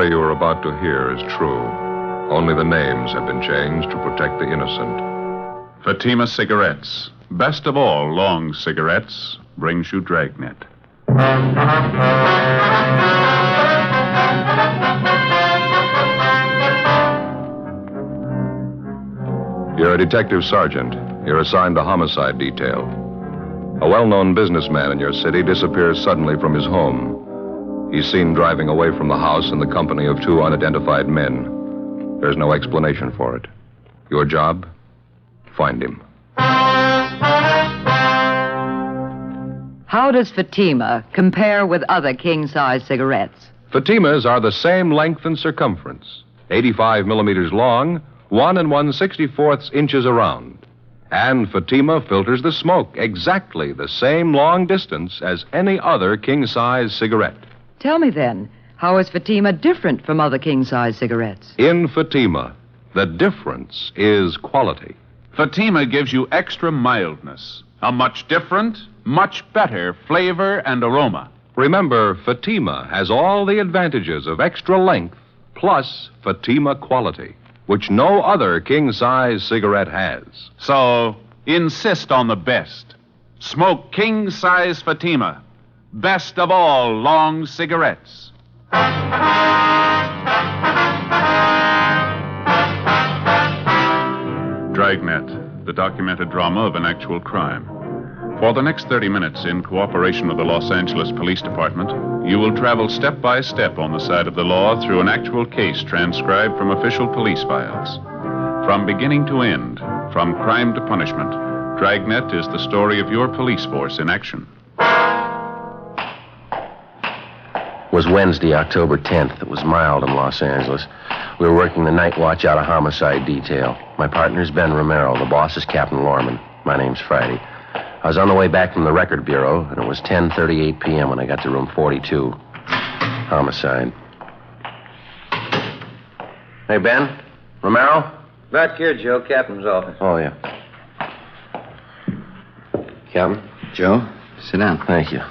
story you are about to hear is true. Only the names have been changed to protect the innocent. Fatima Cigarettes, best of all long cigarettes, brings you Dragnet. You're a detective sergeant. You're assigned the homicide detail. A well-known businessman in your city disappears suddenly from his home. He's seen driving away from the house in the company of two unidentified men. There's no explanation for it. Your job? Find him. How does Fatima compare with other king-size cigarettes? Fatimas are the same length and circumference, 85 millimeters long, 1 1/64 inches around. And Fatima filters the smoke exactly the same long distance as any other king-size cigarette. Tell me then, how is Fatima different from other king-size cigarettes? In Fatima, the difference is quality. Fatima gives you extra mildness, a much different, much better flavor and aroma. Remember, Fatima has all the advantages of extra length plus Fatima quality, which no other king-size cigarette has. So, insist on the best. Smoke king-size Fatima, best of all long cigarettes. Dragnet, the documented drama of an actual crime. For the next 30 minutes, in cooperation with the Los Angeles Police Department, you will travel step by step on the side of the law through an actual case transcribed from official police files. From beginning to end, from crime to punishment, Dragnet is the story of your police force in action. It was Wednesday, October 10th. It was mild in Los Angeles. We were working the night watch out of homicide detail. My partner's Ben Romero. The boss is Captain Lorman. My name's Friday. I was on the way back from the record bureau, and it was 10:38 p.m. when I got to room 42. Homicide. Hey, Ben? Romero? Back here, Joe. Captain's office. Oh, yeah. Captain? Joe, sit down. Thank you.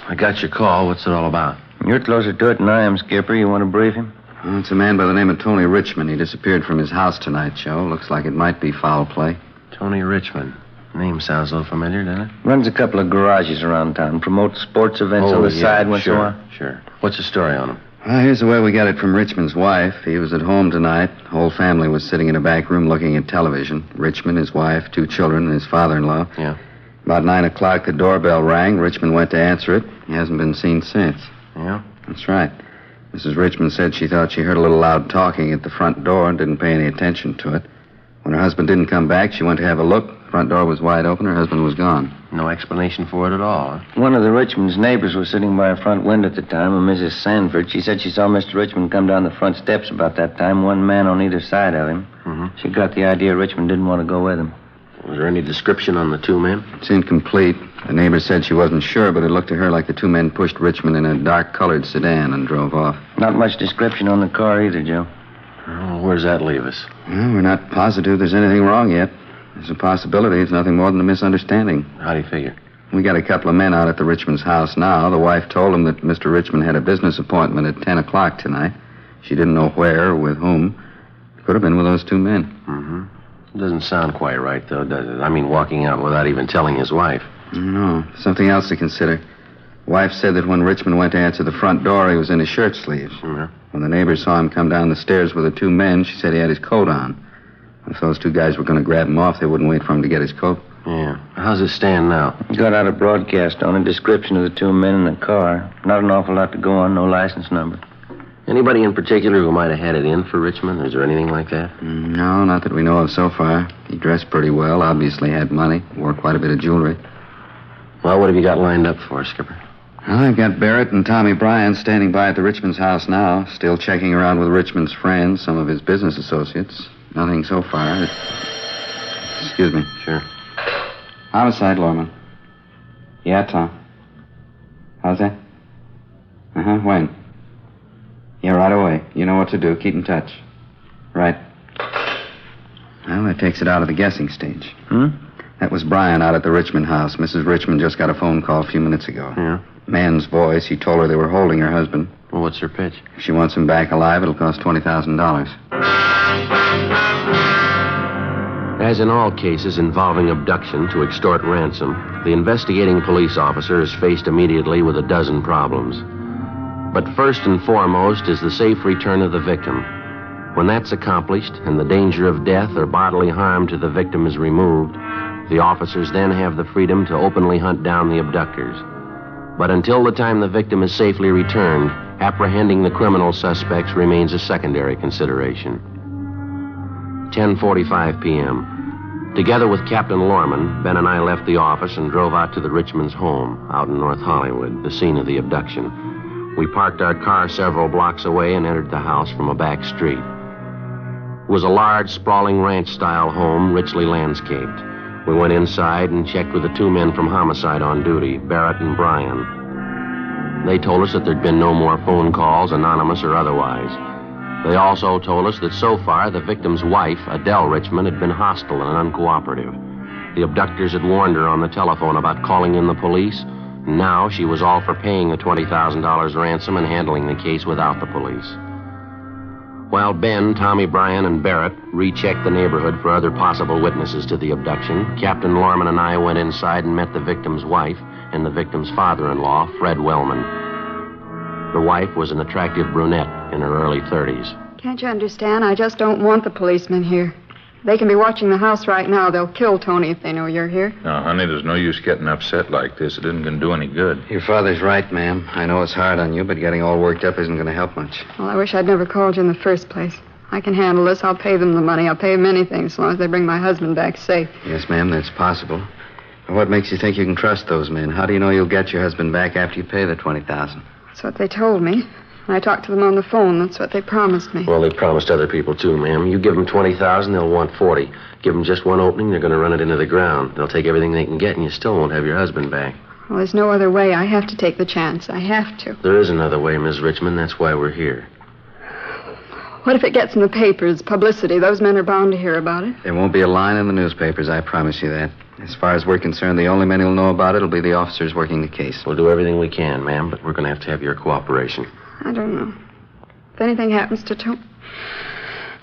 I got your call. What's it all about? You're closer to it than I am, Skipper. You want to brief him? Well, it's a man by the name of Tony Richmond. He disappeared from his house tonight, Joe. Looks like it might be foul play. Tony Richmond. Name sounds a little familiar, doesn't it? Runs a couple of garages around town. Promotes sports events on the side once in a while. Sure. What's the story on him? Well, here's the way we got it from Richmond's wife. He was at home tonight. The whole family was sitting in a back room looking at television. Richmond, his wife, 2 children, and his father-in-law. Yeah. About 9 o'clock, the doorbell rang. Richmond went to answer it. He hasn't been seen since. Yeah? That's right. Mrs. Richmond said she thought she heard a little loud talking at the front door and didn't pay any attention to it. When her husband didn't come back, she went to have a look. Front door was wide open. Her husband was gone. No explanation for it at all, huh? One of the Richmond's neighbors was sitting by a front window at the time, a Mrs. Sanford. She said she saw Mr. Richmond come down the front steps about that time, one man on either side of him. Mm-hmm. She got the idea Richmond didn't want to go with him. Was there any description on the 2 men? It's incomplete. The neighbor said she wasn't sure, but it looked to her like the 2 men pushed Richmond in a dark-colored sedan and drove off. Not much description on the car either, Joe. Oh, where does that leave us? Well, we're not positive there's anything wrong yet. There's a possibility it's nothing more than a misunderstanding. How do you figure? We got a couple of men out at the Richmond's house now. The wife told them that Mr. Richmond had a business appointment at 10 o'clock tonight. She didn't know where or with whom. It could have been with those 2 men. Mm-hmm. It doesn't sound quite right, though, does it? I mean, walking out without even telling his wife. No, something else to consider. Wife said that when Richmond went to answer the front door, he was in his shirt sleeves. Mm-hmm. When the neighbors saw him come down the stairs with the 2 men, she said he had his coat on. If those 2 guys were going to grab him off, they wouldn't wait for him to get his coat. Yeah. How's it stand now? Got out a broadcast on a description of the 2 men in the car. Not an awful lot to go on, no license number. Anybody in particular who might have had it in for Richmond? Is there anything like that? No, not that we know of so far. He dressed pretty well, obviously had money, wore quite a bit of jewelry. Well, what have you got lined up for us, Skipper? Well, I've got Barrett and Tommy Bryan standing by at the Richmond's house now, still checking around with Richmond's friends, some of his business associates. Nothing so far. Excuse me. Sure. Homicide, Lorman. Yeah, Tom. How's that? Uh-huh, when? Yeah, right away. You know what to do. Keep in touch. Right. Well, that takes it out of the guessing stage. That was Brian out at the Richmond house. Mrs. Richmond just got a phone call a few minutes ago. Yeah? Man's voice. He told her they were holding her husband. Well, what's her pitch? If she wants him back alive, it'll cost $20,000. As in all cases involving abduction to extort ransom, the investigating police officer is faced immediately with a dozen problems. But first and foremost is the safe return of the victim. When that's accomplished and the danger of death or bodily harm to the victim is removed, the officers then have the freedom to openly hunt down the abductors. But until the time the victim is safely returned, apprehending the criminal suspects remains a secondary consideration. 10:45 p.m. Together with Captain Lorman, Ben and I left the office and drove out to the Richmonds' home out in North Hollywood, the scene of the abduction. We parked our car several blocks away and entered the house from a back street. It was a large, sprawling ranch-style home, richly landscaped. We went inside and checked with the two men from homicide on duty, Barrett and Bryan. They told us that there'd been no more phone calls, anonymous or otherwise. They also told us that so far the victim's wife, Adele Richmond, had been hostile and uncooperative. The abductors had warned her on the telephone about calling in the police, and now she was all for paying the $20,000 ransom and handling the case without the police. While Ben, Tommy Bryan, and Barrett rechecked the neighborhood for other possible witnesses to the abduction, Captain Lorman and I went inside and met the victim's wife and the victim's father-in-law, Fred Wellman. The wife was an attractive brunette in her early 30s. Can't you understand? I just don't want the policemen here. They can be watching the house right now. They'll kill Tony if they know you're here. Now, honey, there's no use getting upset like this. It isn't going to do any good. Your father's right, ma'am. I know it's hard on you, but getting all worked up isn't going to help much. Well, I wish I'd never called you in the first place. I can handle this. I'll pay them the money. I'll pay them anything as long as they bring my husband back safe. Yes, ma'am, that's possible. But what makes you think you can trust those men? How do you know you'll get your husband back after you pay the $20,000? That's what they told me. When I talked to them on the phone, that's what they promised me. Well, they promised other people, too, ma'am. You give them $20,000, they'll want $40,000. Give them just one opening, they're going to run it into the ground. They'll take everything they can get, and you still won't have your husband back. Well, there's no other way. I have to take the chance. I have to. There is another way, Miss Richmond. That's why we're here. What if it gets in the papers, publicity? Those men are bound to hear about it. There won't be a line in the newspapers, I promise you that. As far as we're concerned, the only men who'll know about it will be the officers working the case. We'll do everything we can, ma'am, but we're going to have your cooperation. I don't know. If anything happens to Tony...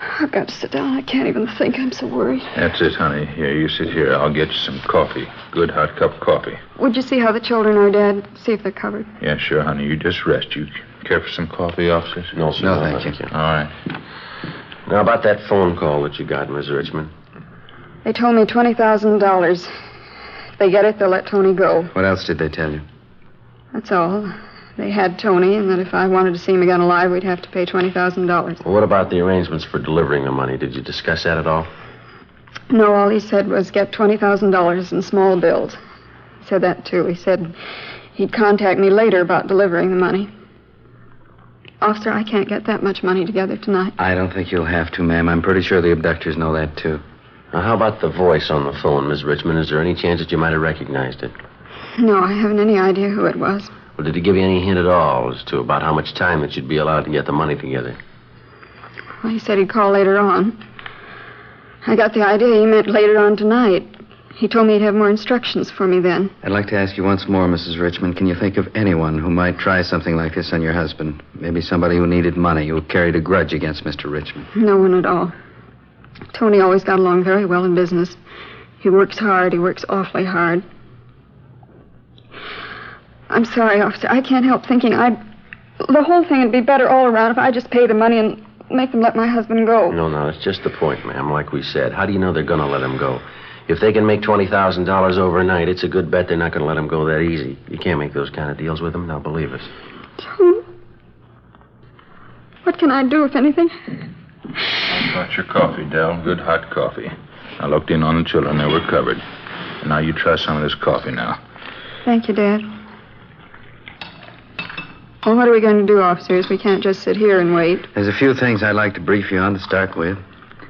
I've got to sit down. I can't even think. I'm so worried. That's it, honey. Here, you sit here. I'll get you some coffee. Good hot cup of coffee. Would you see how the children are, Dad? See if they're covered. Yeah, sure, honey. You just rest. You care for some coffee, officers? No, sir. No, thank you. All right. Now, about that phone call that you got, Miss Richmond. They told me $20,000. If they get it, they'll let Tony go. What else did they tell you? That's all. They had Tony, and that if I wanted to see him again alive, we'd have to pay $20,000. Well, what about the arrangements for delivering the money? Did you discuss that at all? No, all he said was get $20,000 in small bills. He said that, too. He said he'd contact me later about delivering the money. Officer, I can't get that much money together tonight. I don't think you'll have to, ma'am. I'm pretty sure the abductors know that, too. Now, how about the voice on the phone, Miss Richmond? Is there any chance that you might have recognized it? No, I haven't any idea who it was. Well, did he give you any hint at all as to about how much time that you'd be allowed to get the money together? Well, he said he'd call later on. I got the idea he meant later on tonight. He told me he'd have more instructions for me then. I'd like to ask you once more, Mrs. Richmond, can you think of anyone who might try something like this on your husband? Maybe somebody who needed money, who carried a grudge against Mr. Richmond? No one at all. Tony always got along very well in business. He works hard. He works awfully hard. I'm sorry, officer. I can't help thinking the whole thing would be better all around if I just pay the money and make them let my husband go. No, it's just the point, ma'am, like we said. How do you know they're going to let him go? If they can make $20,000 overnight, it's a good bet they're not going to let him go that easy. You can't make those kind of deals with them, now believe us. Tony? What can I do, if anything? I brought your coffee, Del. Good hot coffee. I looked in on the children. They were covered. And now you try some of this coffee now. Thank you, Dad. Well, what are we going to do, officers? We can't just sit here and wait. There's a few things I'd like to brief you on to start with.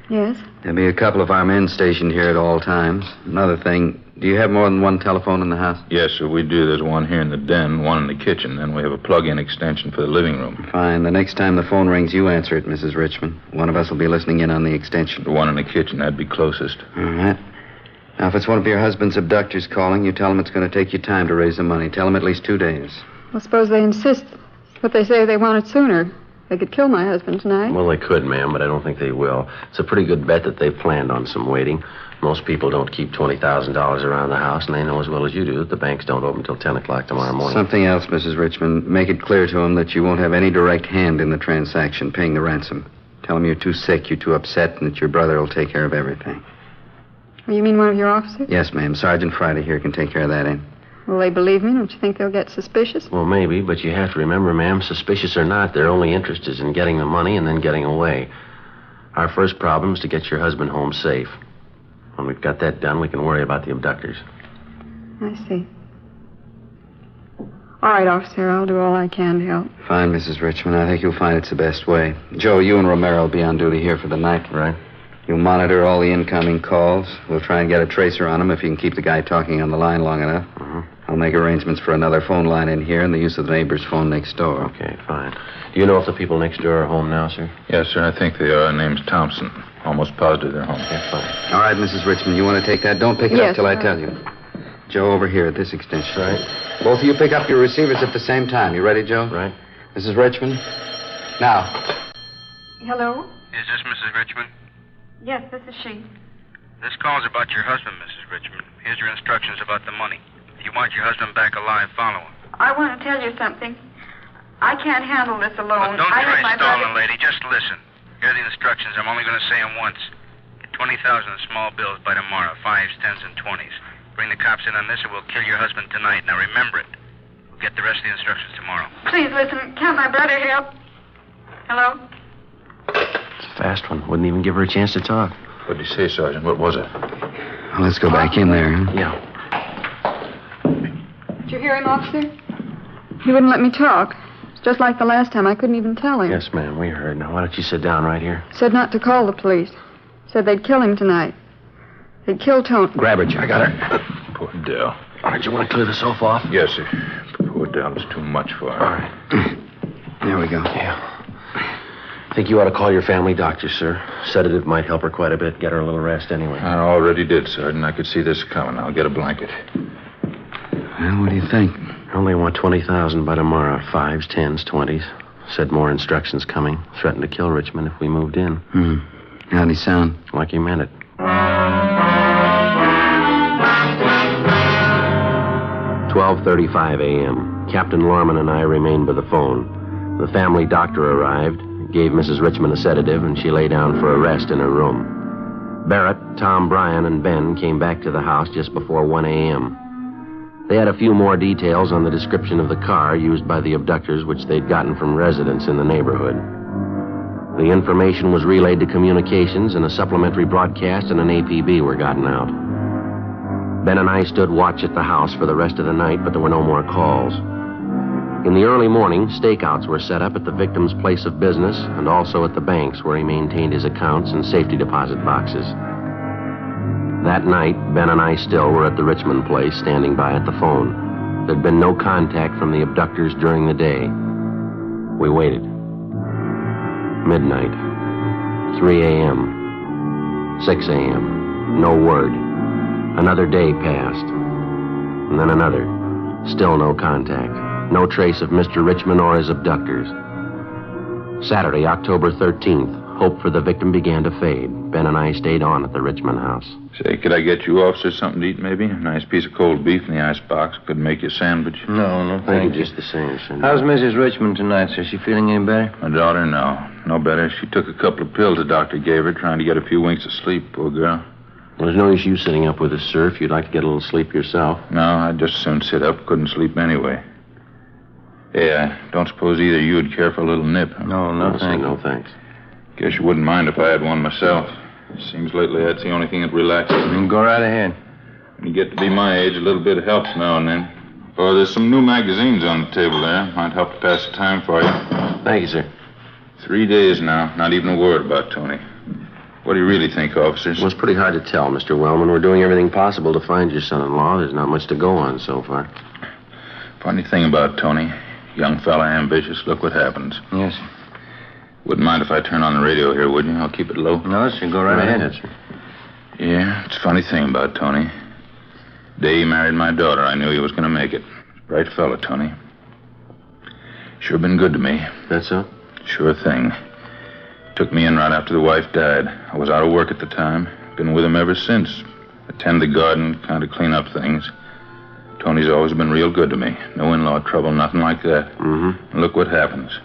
Yes? There'll be a couple of our men stationed here at all times. Another thing, do you have more than one telephone in the house? Yes, sir, we do. There's one here in the den, one in the kitchen. Then we have a plug-in extension for the living room. Fine. The next time the phone rings, you answer it, Mrs. Richmond. One of us will be listening in on the extension. The one in the kitchen, that'd be closest. All right. Now, if it's one of your husband's abductors calling, you tell him it's going to take you time to raise the money. Tell him at least 2 days. Well, suppose they insist. But they say they want it sooner. They could kill my husband tonight. Well, they could, ma'am, but I don't think they will. It's a pretty good bet that they've planned on some waiting. Most people don't keep $20,000 around the house, and they know as well as you do that the banks don't open until 10 o'clock tomorrow morning. Something else, Mrs. Richmond. Make it clear to them that you won't have any direct hand in the transaction, paying the ransom. Tell them you're too sick, you're too upset, and that your brother will take care of everything. You mean one of your officers? Yes, ma'am. Sergeant Friday here can take care of that end. Will they believe me? Don't you think they'll get suspicious? Well, maybe, but you have to remember, ma'am, suspicious or not, their only interest is in getting the money and then getting away. Our first problem is to get your husband home safe. When we've got that done, we can worry about the abductors. I see. All right, officer, I'll do all I can to help. Fine, Mrs. Richmond. I think you'll find it's the best way. Joe, you and Romero will be on duty here for the night. Right. You'll monitor all the incoming calls. We'll try and get a tracer on him if you can keep the guy talking on the line long enough. Mm-hmm. I'll make arrangements for another phone line in here and the use of the neighbor's phone next door. Okay, fine. Do you know if the people next door are home now, sir? Yes, sir, I think they are. Name's Thompson. Almost positive they're home. Okay, fine. All right, Mrs. Richmond, you want to take that? Don't pick it Yes, up till I sir. tell you. Joe, over here at this extension. Right. Both of you pick up your receivers at the same time. You ready, Joe? Right. Mrs. Richmond? Now. Hello? Is this Mrs. Richmond? Yes, this is she. This call's about your husband, Mrs. Richmond. Here's your instructions about the money. If you want your husband back alive, follow him. I want to tell you something. I can't handle this alone. Well, don't I try have my stalling, brother... lady. Just listen. Here are the instructions. I'm only going to say them once. Get 20,000 in small bills by tomorrow. 5s, 10s, and 20s. Bring the cops in on this or we'll kill your husband tonight. Now remember it. We'll get the rest of the instructions tomorrow. Please listen. Can't my brother help? Hello? It's a fast one. Wouldn't even give her a chance to talk. What'd you say, Sergeant? What was it? Well, let's go back in there. Huh? Yeah. Did you hear him, officer? He wouldn't let me talk. It's just like the last time. I couldn't even tell him. Yes, ma'am, we heard. Now, why don't you sit down right here? Said not to call the police. Said they'd kill him tonight. They'd kill Tony. Grab her, Jack. I got her. Poor Dell. All right, you want to clear the sofa off? Yes, sir. Poor Dell is too much for her. All right. There we go. Yeah. I think you ought to call your family doctor, sir. Sedative might help her quite a bit. Get her a little rest anyway. I already did, Sergeant. I could see this coming. I'll get a blanket. Well, what do you think? Only want 20,000 by tomorrow. 5s, 10s, 20s. Said more instructions coming. Threatened to kill Richmond if we moved in. How'd he sound? Like he meant it. 12:35 a.m. Captain Lorman and I remained by the phone. The family doctor arrived, gave Mrs. Richmond a sedative, and she lay down for a rest in her room. Barrett, Tom Bryan, and Ben came back to the house just before 1 a.m. They had a few more details on the description of the car used by the abductors, which they'd gotten from residents in the neighborhood. The information was relayed to communications, and a supplementary broadcast and an APB were gotten out. Ben and I stood watch at the house for the rest of the night, but there were no more calls. In the early morning, stakeouts were set up at the victim's place of business and also at the banks where he maintained his accounts and safety deposit boxes. That night, Ben and I still were at the Richmond place, standing by at the phone. There'd been no contact from the abductors during the day. We waited. Midnight. 3 a.m. 6 a.m. No word. Another day passed. And then another. Still no contact. No trace of Mr. Richmond or his abductors. Saturday, October 13th. Hope for the victim began to fade. Ben and I stayed on at the Richmond house. Say, could I get you officers something to eat, maybe? A nice piece of cold beef in the icebox. Could make you a sandwich. No, Thank you. Just the same, sir. How's Mrs. Richmond tonight, sir? She feeling any better? My daughter, no better. She took a couple of pills the doctor gave her, trying to get a few winks of sleep, poor girl. Well, there's no use you sitting up with us, sir, if you'd like to get a little sleep yourself. No, I'd just soon sit up. Couldn't sleep anyway. Hey, I don't suppose either of you would care for a little nip. Huh? No, sir, no thanks. Guess you wouldn't mind if I had one myself. Seems lately that's the only thing that relaxes me. Go right ahead. When you get to be my age, a little bit helps now and then. Oh, there's some new magazines on the table there. Might help to pass the time for you. Thank you, sir. 3 days now. Not even a word about Tony. What do you really think, officers? Well, it's pretty hard to tell, Mr. Wellman. We're doing everything possible to find your son-in-law. There's not much to go on so far. Funny thing about Tony. Young fella, ambitious. Look what happens. Yes, sir. Wouldn't mind if I turn on the radio here, would you? I'll keep it low. No, sir. Go right ahead. sir. Yeah, it's a funny thing about Tony. The day he married my daughter, I knew he was going to make it. Bright fella, Tony. Sure been good to me. That's so? Sure thing. Took me in right after the wife died. I was out of work at the time. Been with him ever since. Attend the garden, kind of clean up things. Tony's always been real good to me. No in-law trouble, nothing like that. Mm-hmm. And look what happens.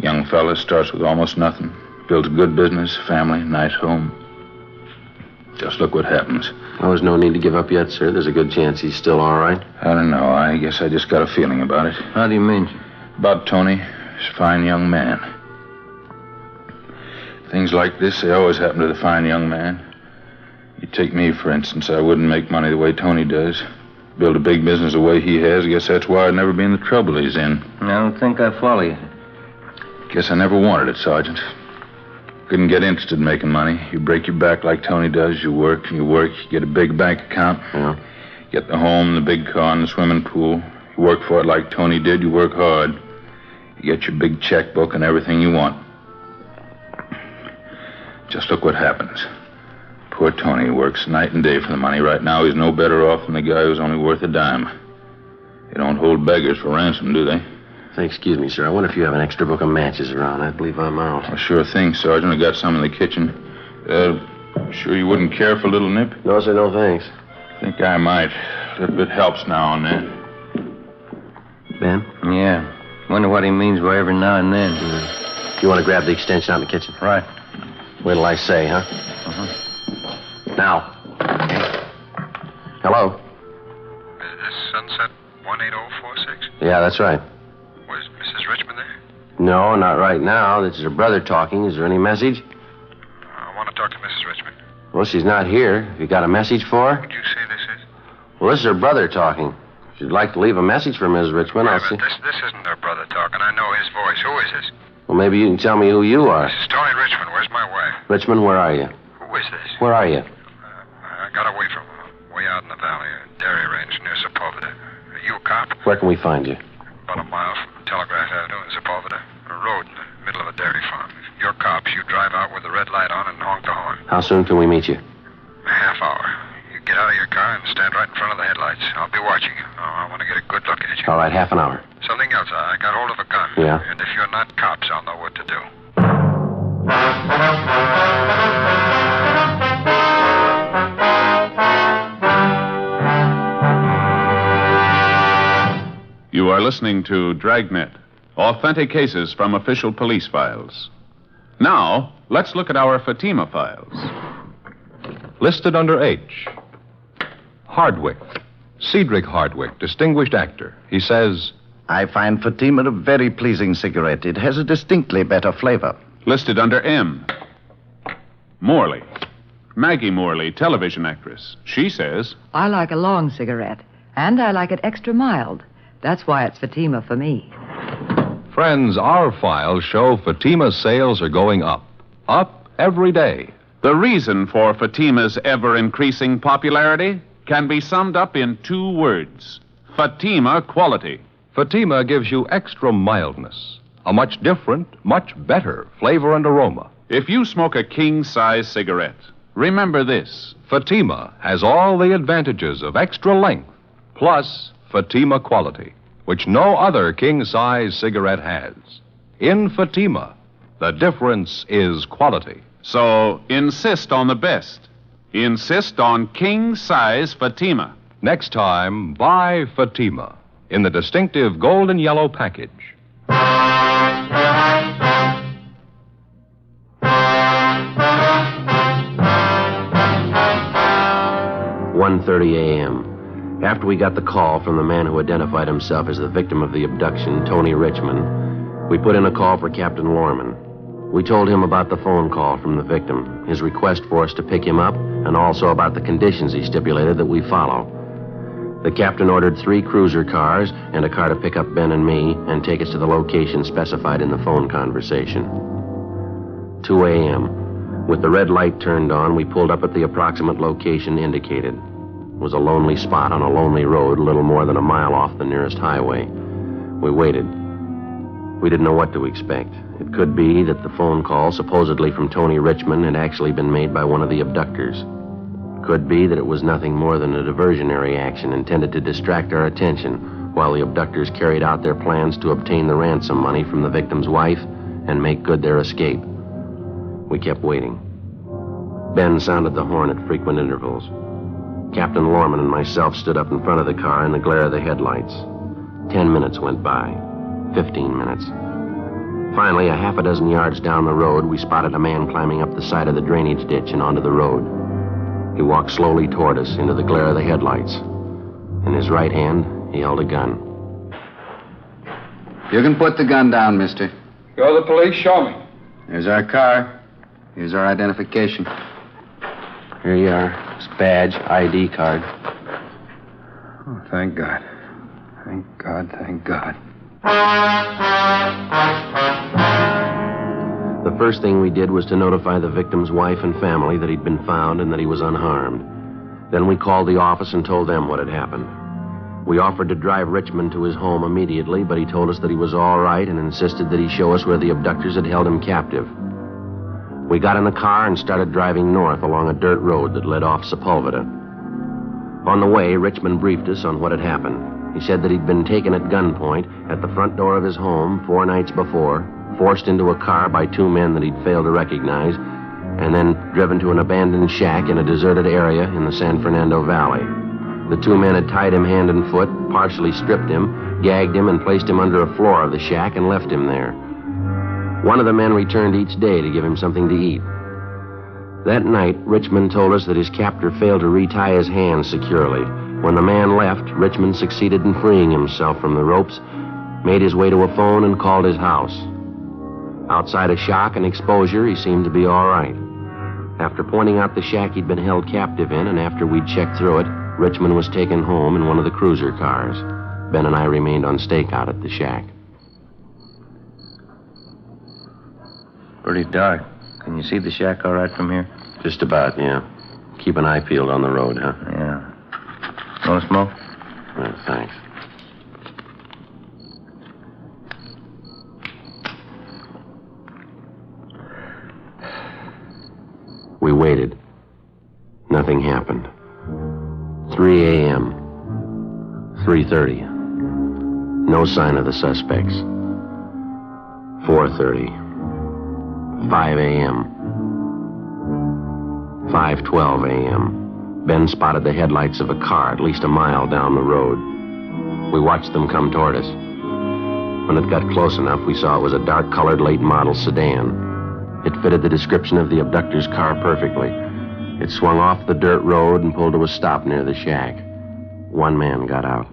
Young fella starts with almost nothing. Builds a good business, family, nice home. Just look what happens. Oh, there's no need to give up yet, sir. There's a good chance he's still all right. I don't know. I guess I just got a feeling about it. How do you mean? About Tony. He's a fine young man. Things like this, they always happen to the fine young man. You take me, for instance. I wouldn't make money the way Tony does. Build a big business the way he has. I guess that's why I'd never be in the trouble he's in. I don't think I follow you. Guess I never wanted it, Sergeant. Couldn't get interested in making money. You break your back like Tony does. You work, you get a big bank account. Yeah. Get the home, the big car, and the swimming pool. You work for it like Tony did. You work hard. You get your big checkbook and everything you want. Just look what happens. Poor Tony works night and day for the money. Right now, he's no better off than the guy who's only worth a dime. They don't hold beggars for ransom, do they? Say, excuse me, sir. I wonder if you have an extra book of matches around. I believe I'm out. Well, sure thing, Sergeant. I got some in the kitchen. Sure you wouldn't care for a little nip? No, sir, no thanks. Think I might. A little bit helps now and then. Ben? Yeah. Wonder what he means by every now and then. You want to grab the extension out in the kitchen? Right. Wait till I say, huh? Now. Hello? Is this Sunset 18046? Yeah, that's right. Was Mrs. Richmond there? No, not right now. This is her brother talking. Is there any message? I want to talk to Mrs. Richmond. Well, she's not here. Have you got a message for her? Who'd you say this is? Well, this is her brother talking. If you'd like to leave a message for Ms. Richmond, I'll see. This isn't her brother talking. I know his voice. Who is this? Well, maybe you can tell me who you are. This is Tony Richmond. Where's my wife? Richmond, where are you? Who is this? Where are you? I got away from her. Way out in the valley, a dairy range near Sepulveda. Are you a cop? Where can we find you? About a mile from Telegraph Avenue in Sepulveda. A road in the middle of a dairy farm. If you're cops, you drive out with the red light on and honk the horn. How soon can we meet you? A half hour. You get out of your car and stand right in front of the headlights. I'll be watching you. I want to get a good look at you. All right, half an hour. Something else. I got hold of a gun. Yeah? And if you're not cops, I'll know what to do. You are listening to Dragnet, authentic cases from official police files. Now, let's look at our Fatima files. Listed under H. Hardwick. Cedric Hardwick, distinguished actor. He says, I find Fatima a very pleasing cigarette. It has a distinctly better flavor. Listed under M. Morley. Maggie Morley, television actress. She says, I like a long cigarette, and I like it extra mild. That's why it's Fatima for me. friends, our files show Fatima's sales are going up. Up every day. The reason for Fatima's ever-increasing popularity can be summed up in 2 words. Fatima quality. Fatima gives you extra mildness, a much different, much better flavor and aroma. If you smoke a king-size cigarette, remember this. Fatima has all the advantages of extra length, plus Fatima quality, which no other king-size cigarette has. In Fatima, the difference is quality. So insist on the best. Insist on king-size Fatima. Next time, buy Fatima in the distinctive golden yellow package. 1:30 a.m. After we got the call from the man who identified himself as the victim of the abduction, Tony Richmond, we put in a call for Captain Lorman. We told him about the phone call from the victim, his request for us to pick him up, and also about the conditions he stipulated that we follow. The captain ordered 3 cruiser cars and a car to pick up Ben and me and take us to the location specified in the phone conversation. 2 a.m. With the red light turned on, we pulled up at the approximate location indicated. It was a lonely spot on a lonely road, a little more than a mile off the nearest highway. We waited. We didn't know what to expect. It could be that the phone call, supposedly from Tony Richmond, had actually been made by one of the abductors. Could be that it was nothing more than a diversionary action intended to distract our attention while the abductors carried out their plans to obtain the ransom money from the victim's wife and make good their escape. We kept waiting. Ben sounded the horn at frequent intervals. Captain Lorman and myself stood up in front of the car in the glare of the headlights. 10 minutes went by. 15 minutes. Finally, a half a dozen yards down the road, we spotted a man climbing up the side of the drainage ditch and onto the road. He walked slowly toward us into the glare of the headlights. In his right hand, he held a gun. You can put the gun down, mister. You're the police. Show me. Here's our car. Here's our identification. Here you are. His badge, ID card. Oh, thank God. Thank God, thank God. The first thing we did was to notify the victim's wife and family that he'd been found and that he was unharmed. Then we called the office and told them what had happened. We offered to drive Richmond to his home immediately, but he told us that he was all right and insisted that he show us where the abductors had held him captive. We got in the car and started driving north along a dirt road that led off Sepulveda. On the way, Richmond briefed us on what had happened. He said that he'd been taken at gunpoint at the front door of his home 4 nights before, forced into a car by 2 men that he'd failed to recognize, and then driven to an abandoned shack in a deserted area in the San Fernando Valley. The 2 men had tied him hand and foot, partially stripped him, gagged him, and placed him under a floor of the shack and left him there. One of the men returned each day to give him something to eat. That night, Richmond told us that his captor failed to retie his hands securely. When the man left, Richmond succeeded in freeing himself from the ropes, made his way to a phone, and called his house. Outside of shock and exposure, he seemed to be all right. After pointing out the shack he'd been held captive in, and after we'd checked through it, Richmond was taken home in one of the cruiser cars. Ben and I remained on stakeout at the shack. Pretty dark. Can you see the shack all right from here? Just about, yeah. Keep an eye peeled on the road, huh? Yeah. Want to smoke? Well, thanks. We waited. Nothing happened. 3 a.m. 3:30. No sign of the suspects. 4:30. 5 a.m. 5:12 a.m. Ben spotted the headlights of a car at least a mile down the road. We watched them come toward us. When it got close enough, we saw it was a dark-colored late-model sedan. It fitted the description of the abductor's car perfectly. It swung off the dirt road and pulled to a stop near the shack. 1 man got out.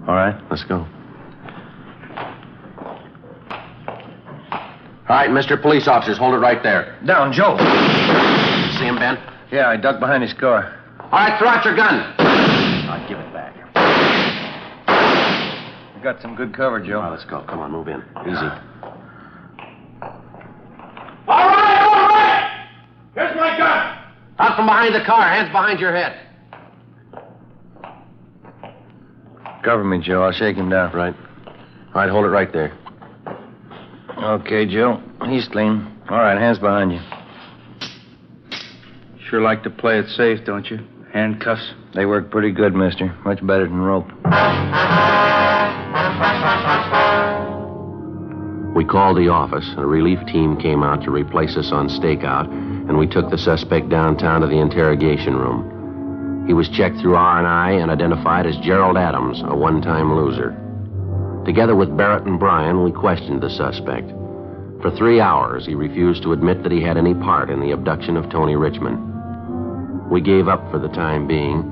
All right. Let's go. All right, Mr. Police Officers, hold it right there. Down, Joe. See him, Ben? Yeah, I ducked behind his car. All right, throw out your gun. I'll give it back. You got some good cover, Joe. All right, let's go. Come on, move in. Easy. All right! Here's my gun. Out from behind the car, hands behind your head. Cover me, Joe. I'll shake him down. Right. All right, hold it right there. Okay, Joe. He's clean. All right, hands behind you. Sure like to play it safe, don't you? Handcuffs? They work pretty good, mister. Much better than rope. We called the office. A relief team came out to replace us on stakeout, and we took the suspect downtown to the interrogation room. He was checked through R&I and identified as Gerald Adams, a one-time loser. Together with Barrett and Bryan, we questioned the suspect. For 3 hours, he refused to admit that he had any part in the abduction of Tony Richmond. We gave up for the time being,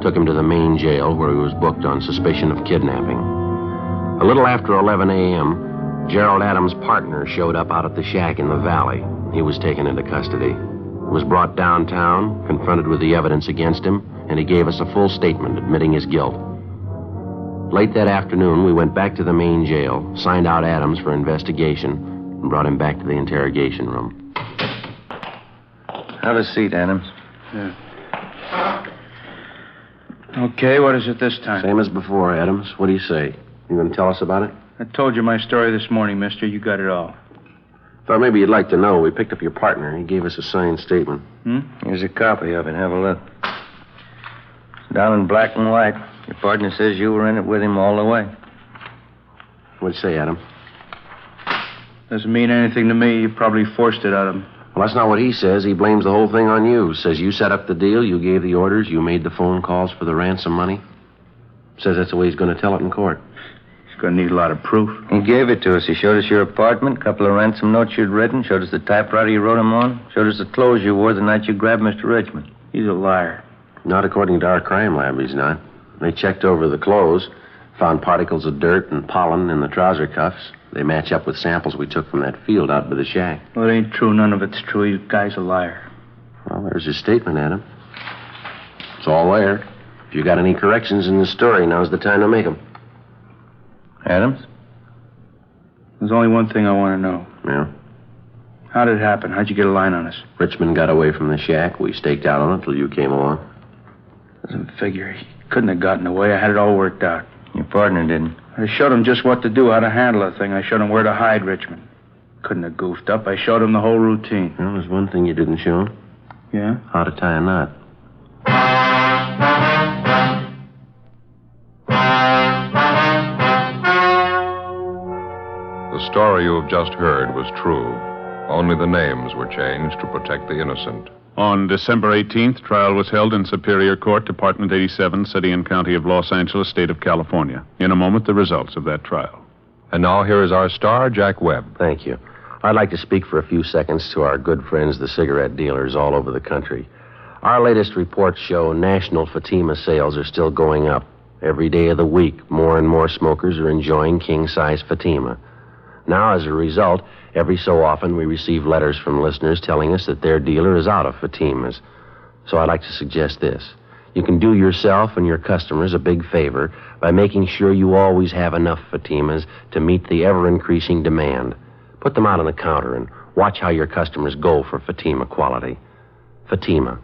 took him to the main jail where he was booked on suspicion of kidnapping. A little after 11 a.m., Gerald Adams' partner showed up out at the shack in the valley. He was taken into custody. He was brought downtown, confronted with the evidence against him, and he gave us a full statement admitting his guilt. Late that afternoon, we went back to the main jail, signed out Adams for investigation, and brought him back to the interrogation room. Have a seat, Adams. Yeah. Okay, what is it this time? Same as before, Adams. What do you say? You going to tell us about it? I told you my story this morning, mister. You got it all. Thought maybe you'd like to know. We picked up your partner. He gave us a signed statement. Here's a copy of it. Have a look. It's down in black and white. Your partner says you were in it with him all the way. What'd you say, Adam? Doesn't mean anything to me. You probably forced it out of him. Well, that's not what he says. He blames the whole thing on you. Says you set up the deal, you gave the orders, you made the phone calls for the ransom money. Says that's the way he's going to tell it in court. He's going to need a lot of proof. He gave it to us. He showed us your apartment, a couple of ransom notes you'd written, showed us the typewriter you wrote them on, showed us the clothes you wore the night you grabbed Mr. Richmond. He's a liar. Not according to our crime lab, he's not. They checked over the clothes, found particles of dirt and pollen in the trouser cuffs. They match up with samples we took from that field out by the shack. Well, it ain't true. None of it's true. You guy's a liar. Well, there's his statement, Adam. It's all there. If you got any corrections in the story, now's the time to make them. Adams? There's only one thing I want to know. Yeah? How did it happen? How'd you get a line on us? Richmond got away from the shack. We staked out on it till you came along. Doesn't figure. He couldn't have gotten away. I had it all worked out. Your partner didn't. I showed him just what to do, how to handle the thing. I showed him where to hide Richmond. Couldn't have goofed up. I showed him the whole routine. Well, there's one thing you didn't show him. Yeah? How to tie a knot. The story you have just heard was true. Only the names were changed to protect the innocent. On December 18th, trial was held in Superior Court, Department 87, City and County of Los Angeles, State of California. In a moment, the results of that trial. And now here is our star, Jack Webb. Thank you. I'd like to speak for a few seconds to our good friends, the cigarette dealers all over the country. Our latest reports show national Fatima sales are still going up. Every day of the week, more and more smokers are enjoying king-size Fatima. Now, as a result, every so often we receive letters from listeners telling us that their dealer is out of Fatimas. So I'd like to suggest this. You can do yourself and your customers a big favor by making sure you always have enough Fatimas to meet the ever-increasing demand. Put them out on the counter and watch how your customers go for Fatima quality. Fatima.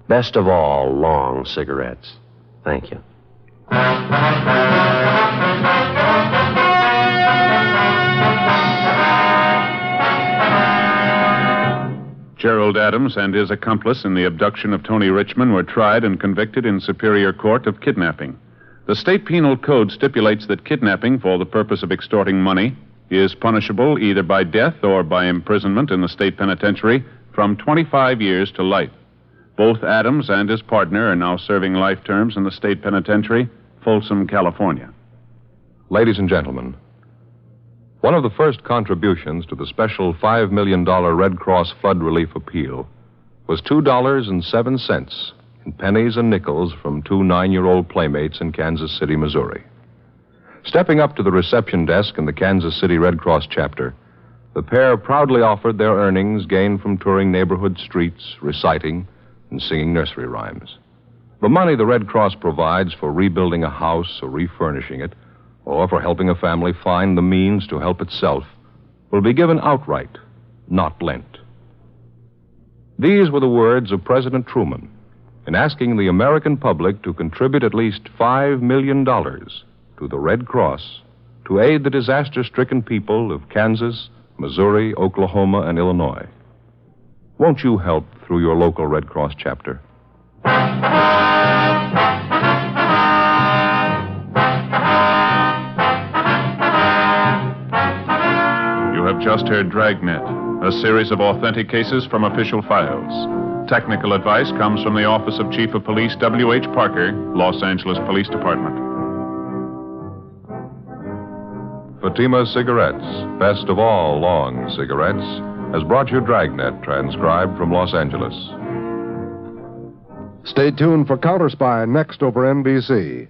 Best of all, long cigarettes. Thank you. Gerald Adams and his accomplice in the abduction of Tony Richmond were tried and convicted in Superior Court of kidnapping. The state penal code stipulates that kidnapping for the purpose of extorting money is punishable either by death or by imprisonment in the state penitentiary from 25 years to life. Both Adams and his partner are now serving life terms in the state penitentiary, Folsom, California. Ladies and gentlemen, one of the first contributions to the special $5 million Red Cross flood relief appeal was $2.07 in pennies and nickels from two 9-year-old playmates in Kansas City, Missouri. Stepping up to the reception desk in the Kansas City Red Cross chapter, the pair proudly offered their earnings gained from touring neighborhood streets, reciting, and singing nursery rhymes. The money the Red Cross provides for rebuilding a house or refurnishing it, or for helping a family find the means to help itself, will be given outright, not lent. These were the words of President Truman in asking the American public to contribute at least $5 million to the Red Cross to aid the disaster-stricken people of Kansas, Missouri, Oklahoma, and Illinois. Won't you help through your local Red Cross chapter? You have just heard Dragnet, a series of authentic cases from official files. Technical advice comes from the Office of Chief of Police W.H. Parker, Los Angeles Police Department. Fatima Cigarettes, best of all long cigarettes, has brought you Dragnet, transcribed from Los Angeles. Stay tuned for Counter Spy next over NBC.